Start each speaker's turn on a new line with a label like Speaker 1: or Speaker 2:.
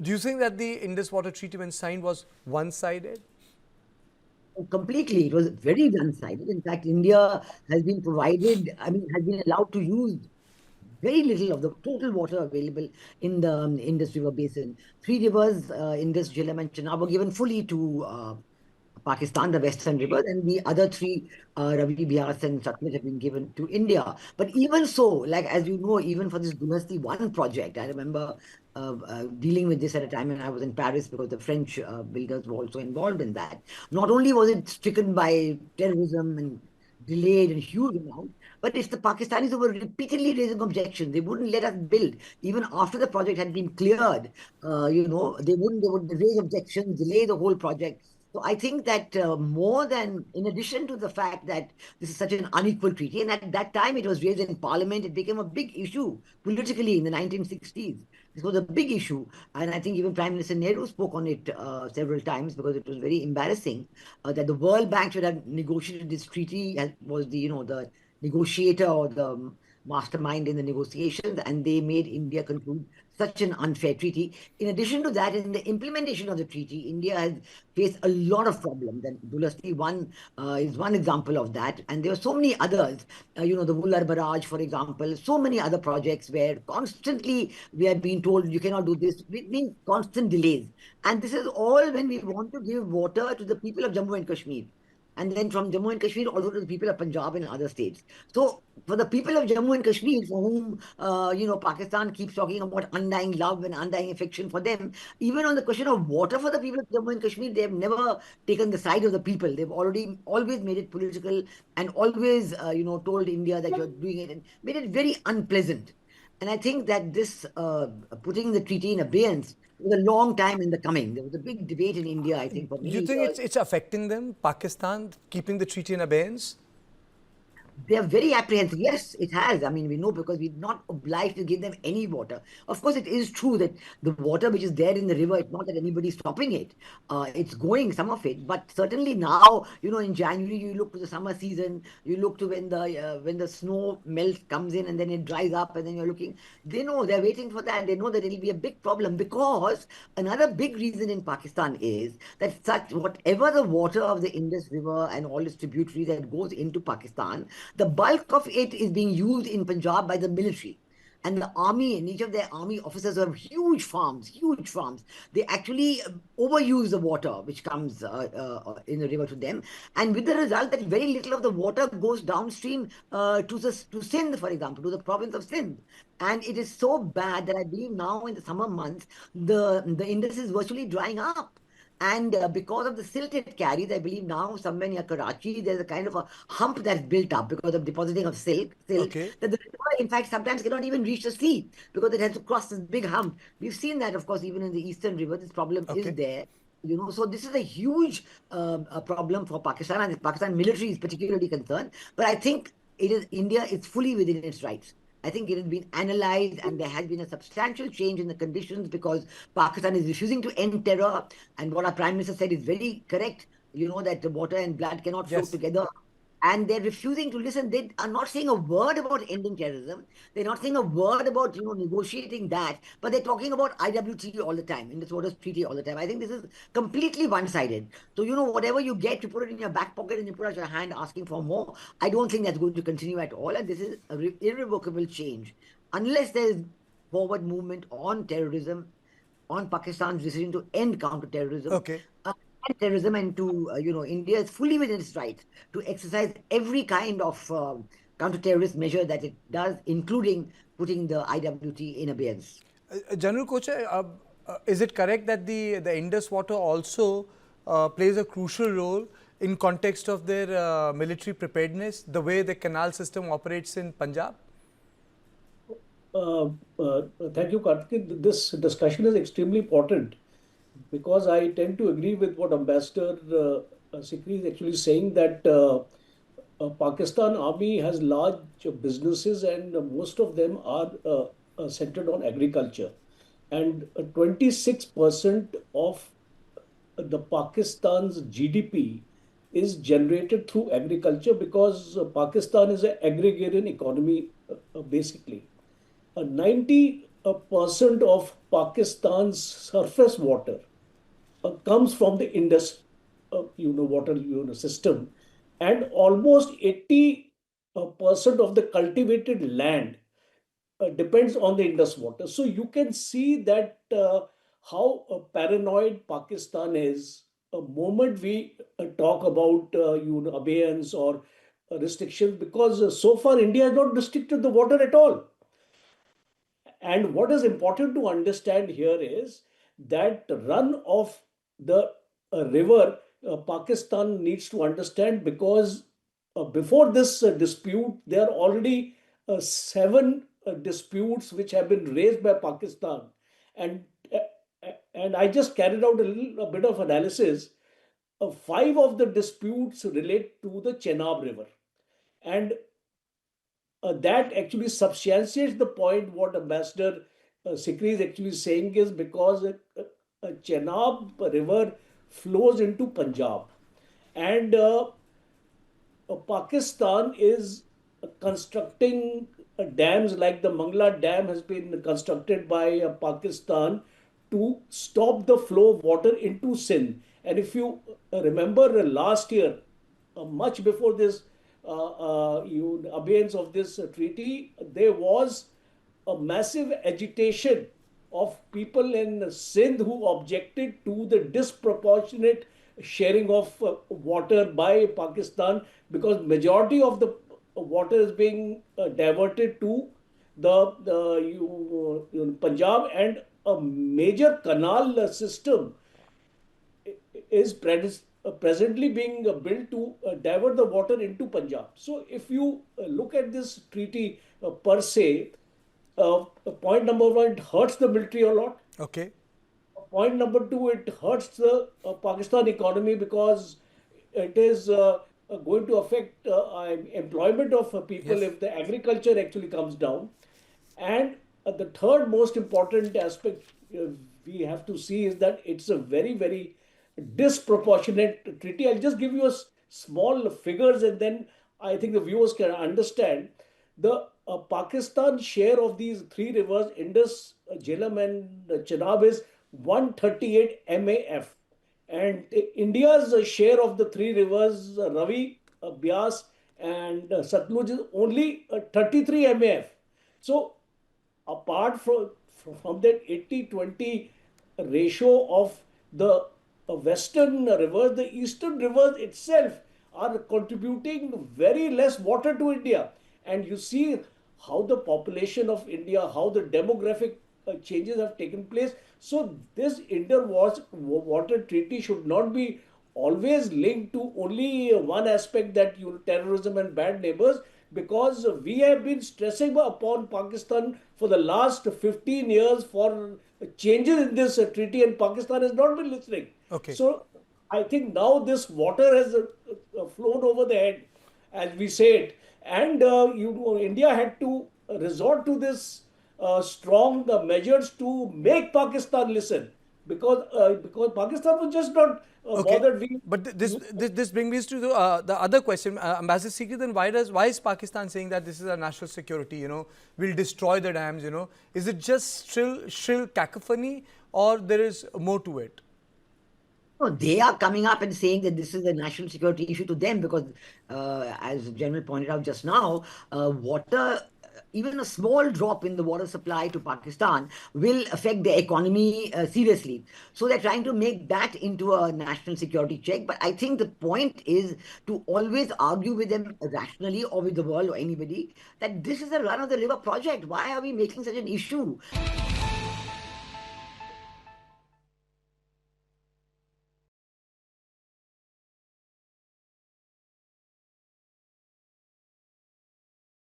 Speaker 1: Do you think that the Indus Water Treaty, when signed, was one-sided?
Speaker 2: Completely. It was very one-sided. In fact, India has been has been allowed to use very little of the total water available in the Indus River basin. Three rivers, Indus, Jhelum, and Chenab, were given fully to Pakistan, the western rivers, and the other three, Ravi, Bias, and Satluj, have been given to India. But even so, like as you know, even for this Dulhasti 1 project, I remember dealing with this at a time when I was in Paris because the French builders were also involved in that. Not only was it stricken by terrorism and delayed in huge amount, but if the Pakistanis were repeatedly raising objections, they wouldn't let us build even after the project had been cleared. They would raise objections, delay the whole project. So I think that more than, in addition to the fact that this is such an unequal treaty, and at that time it was raised in Parliament, it became a big issue politically in the 1960s. This was a big issue, and I think even Prime Minister Nehru spoke on it several times because it was very embarrassing that the World Bank should have negotiated this treaty as was the negotiator or the mastermind in the negotiations, and they made India conclude such an unfair treaty. In addition to that, in the implementation of the treaty, India has faced a lot of problems. And Dulhasti 1 is one example of that. And there are so many others, the Vular Barrage, for example, so many other projects where constantly we are being told you cannot do this. It means constant delays. And this is all when we want to give water to the people of Jammu and Kashmir. And then from Jammu and Kashmir also to the people of Punjab and other states. So for the people of Jammu and Kashmir, for whom Pakistan keeps talking about undying love and undying affection for them, even on the question of water for the people of Jammu and Kashmir, they have never taken the side of the people. They've always made it political and always told India that you're doing it and made it very unpleasant. And I think that this putting the treaty in abeyance was a long time in the coming. There was a big debate in India, I think, for
Speaker 1: Do you
Speaker 2: many
Speaker 1: think
Speaker 2: years.
Speaker 1: it's affecting them, Pakistan, keeping the treaty in abeyance?
Speaker 2: They are very apprehensive. Yes, it has. I mean, we know because we're not obliged to give them any water. Of course, it is true that the water which is there in the river, it's not that anybody's stopping it. It's going, some of it. But certainly now, in January, you look to the summer season, you look to when the snow melt comes in and then it dries up, and then you're looking. They know they're waiting for that. They know that it'll be a big problem because another big reason in Pakistan is that whatever the water of the Indus River and all its tributaries that goes into Pakistan, the bulk of it is being used in Punjab by the military. And the army and each of their army officers have huge farms, huge farms. They actually overuse the water which comes in the river to them. And with the result that very little of the water goes downstream to Sindh, for example, to the province of Sindh. And it is so bad that I believe now in the summer months, the Indus is virtually drying up. And because of the silted carries, I believe now somewhere near Karachi, there's a kind of a hump that's built up because of depositing of silt,
Speaker 1: Okay.
Speaker 2: that the river, in fact, sometimes cannot even reach the sea because it has to cross this big hump. We've seen that, of course, even in the eastern river, this problem is
Speaker 1: Okay.
Speaker 2: there. So this is a huge a problem for Pakistan, and the Pakistan military is particularly concerned. But I think India is fully within its rights. I think it has been analyzed and there has been a substantial change in the conditions because Pakistan is refusing to end terror. And what our Prime Minister said is very correct. That the water and blood cannot flow
Speaker 1: Yes.
Speaker 2: together. And they're refusing to listen. They are not saying a word about ending terrorism. They're not saying a word about negotiating that. But they're talking about IWT all the time, Indus Waters Treaty all the time. I think this is completely one-sided. So whatever you get, you put it in your back pocket and you put out your hand asking for more. I don't think that's going to continue at all. And this is an irrevocable change unless there is forward movement on terrorism, on Pakistan's decision to end counterterrorism,
Speaker 1: Okay.
Speaker 2: and terrorism, and India is fully within its right to exercise every kind of counter-terrorist measure that it does, including putting the IWT in abeyance.
Speaker 1: General Kocha, is it correct that the Indus water also plays a crucial role in context of their military preparedness, the way the canal system operates in Punjab?
Speaker 3: Uh, uh, Thank you, Karthik. This discussion is extremely important because I tend to agree with what Ambassador Sikri is actually saying that Pakistan Army has large businesses and most of them are centered on agriculture. And 26% of the Pakistan's GDP is generated through agriculture because Pakistan is an agrarian economy basically. 90 percent of Pakistan's surface water comes from the Indus, water system, and almost 80% of the cultivated land depends on the Indus water. So you can see that how paranoid Pakistan is. A moment we talk about abeyance or restrictions, because so far India has not restricted the water at all. And what is important to understand here is that run of the river, Pakistan needs to understand, because before this dispute, there are already seven disputes which have been raised by Pakistan. And, and I just carried out a bit of analysis. Five of the disputes relate to the Chenab River. And that actually substantiates the point what Ambassador Sikri is actually saying, is because Chenab River flows into Punjab, and Pakistan is constructing dams like the Mangla Dam has been constructed by Pakistan to stop the flow of water into Sindh. And if you remember last year, much before this abeyance of this treaty, there was a massive agitation of people in Sindh who objected to the disproportionate sharing of water by Pakistan, because majority of the water is being diverted to the Punjab, and a major canal system is presently being built to divert the water into Punjab. So if you look at this treaty per se, point number one, it hurts the military a lot.
Speaker 1: Okay.
Speaker 3: Point number two, it hurts the Pakistan economy, because it is going to affect employment of people
Speaker 1: Yes.
Speaker 3: if the agriculture actually comes down. And the third most important aspect we have to see is that it's a very, very disproportionate treaty. I'll just give you a small figures, and then I think the viewers can understand. The Pakistan share of these three rivers, Indus, Jhelum, and Chenab, is 138 MAF. And India's share of the three rivers, Ravi, Byas, and Satluj, is only 33 MAF. So apart from that 80-20 ratio of the western rivers, the eastern rivers itself are contributing very less water to India. And you see how the population of India, how the demographic changes have taken place. So this water treaty should not be always linked to only one aspect, that terrorism and bad neighbors, because we have been stressing upon Pakistan for the last 15 years for changes in this treaty, and Pakistan has not been listening.
Speaker 1: Okay.
Speaker 3: So I think now this water has flown over the head, as we say it, and India had to resort to this strong measures to make Pakistan listen, because Pakistan was just not
Speaker 1: Okay,
Speaker 3: bothered. We
Speaker 1: but this brings me to the other question, Ambassador Sikri. Then why is Pakistan saying that this is a national security? We'll destroy the dams. Is it just shrill cacophony, or there is more to it?
Speaker 2: No, they are coming up and saying that this is a national security issue to them because, as General pointed out just now, water, even a small drop in the water supply to Pakistan will affect the economy seriously. So they're trying to make that into a national security check. But I think the point is to always argue with them rationally, or with the world or anybody, that this is a run of the river project. Why are we making such an issue?